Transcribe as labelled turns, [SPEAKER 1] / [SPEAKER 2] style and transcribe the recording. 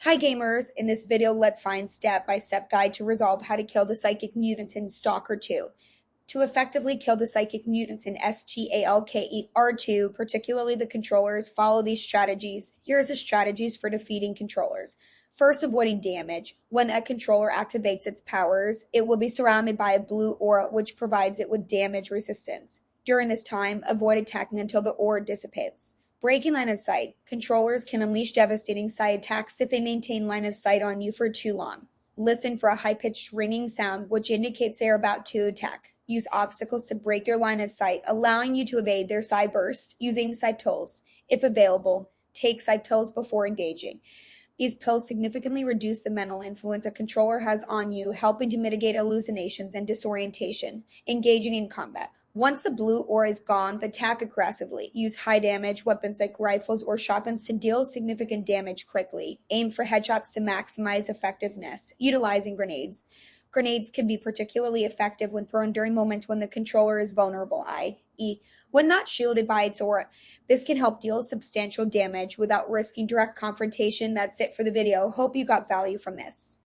[SPEAKER 1] Hi gamers, in this video let's find step-by-step guide to resolve how to kill the psychic mutants in Stalker 2. To effectively kill the psychic mutants in Stalker 2, particularly the controllers, follow these strategies. Here are the strategies for defeating controllers. First, avoiding damage. When a controller activates its powers, it will be surrounded by a blue aura which provides it with damage resistance. During this time, avoid attacking until the aura dissipates. Breaking line of sight. Controllers can unleash devastating side attacks if they maintain line of sight on you for too long. Listen for a high-pitched ringing sound which indicates they are about to attack. Use obstacles to break their line of sight, allowing you to evade their side burst using side pills. If available, take side pills before engaging. These pills significantly reduce the mental influence a controller has on you, helping to mitigate hallucinations and disorientation. Engaging in combat. Once the blue aura is gone, attack aggressively. Use high damage weapons like rifles or shotguns to deal significant damage quickly. Aim for headshots to maximize effectiveness. Utilizing grenades. Grenades can be particularly effective when thrown during moments when the controller is vulnerable, i.e., when not shielded by its aura. This can help deal substantial damage without risking direct confrontation. That's it for the video. Hope you got value from this.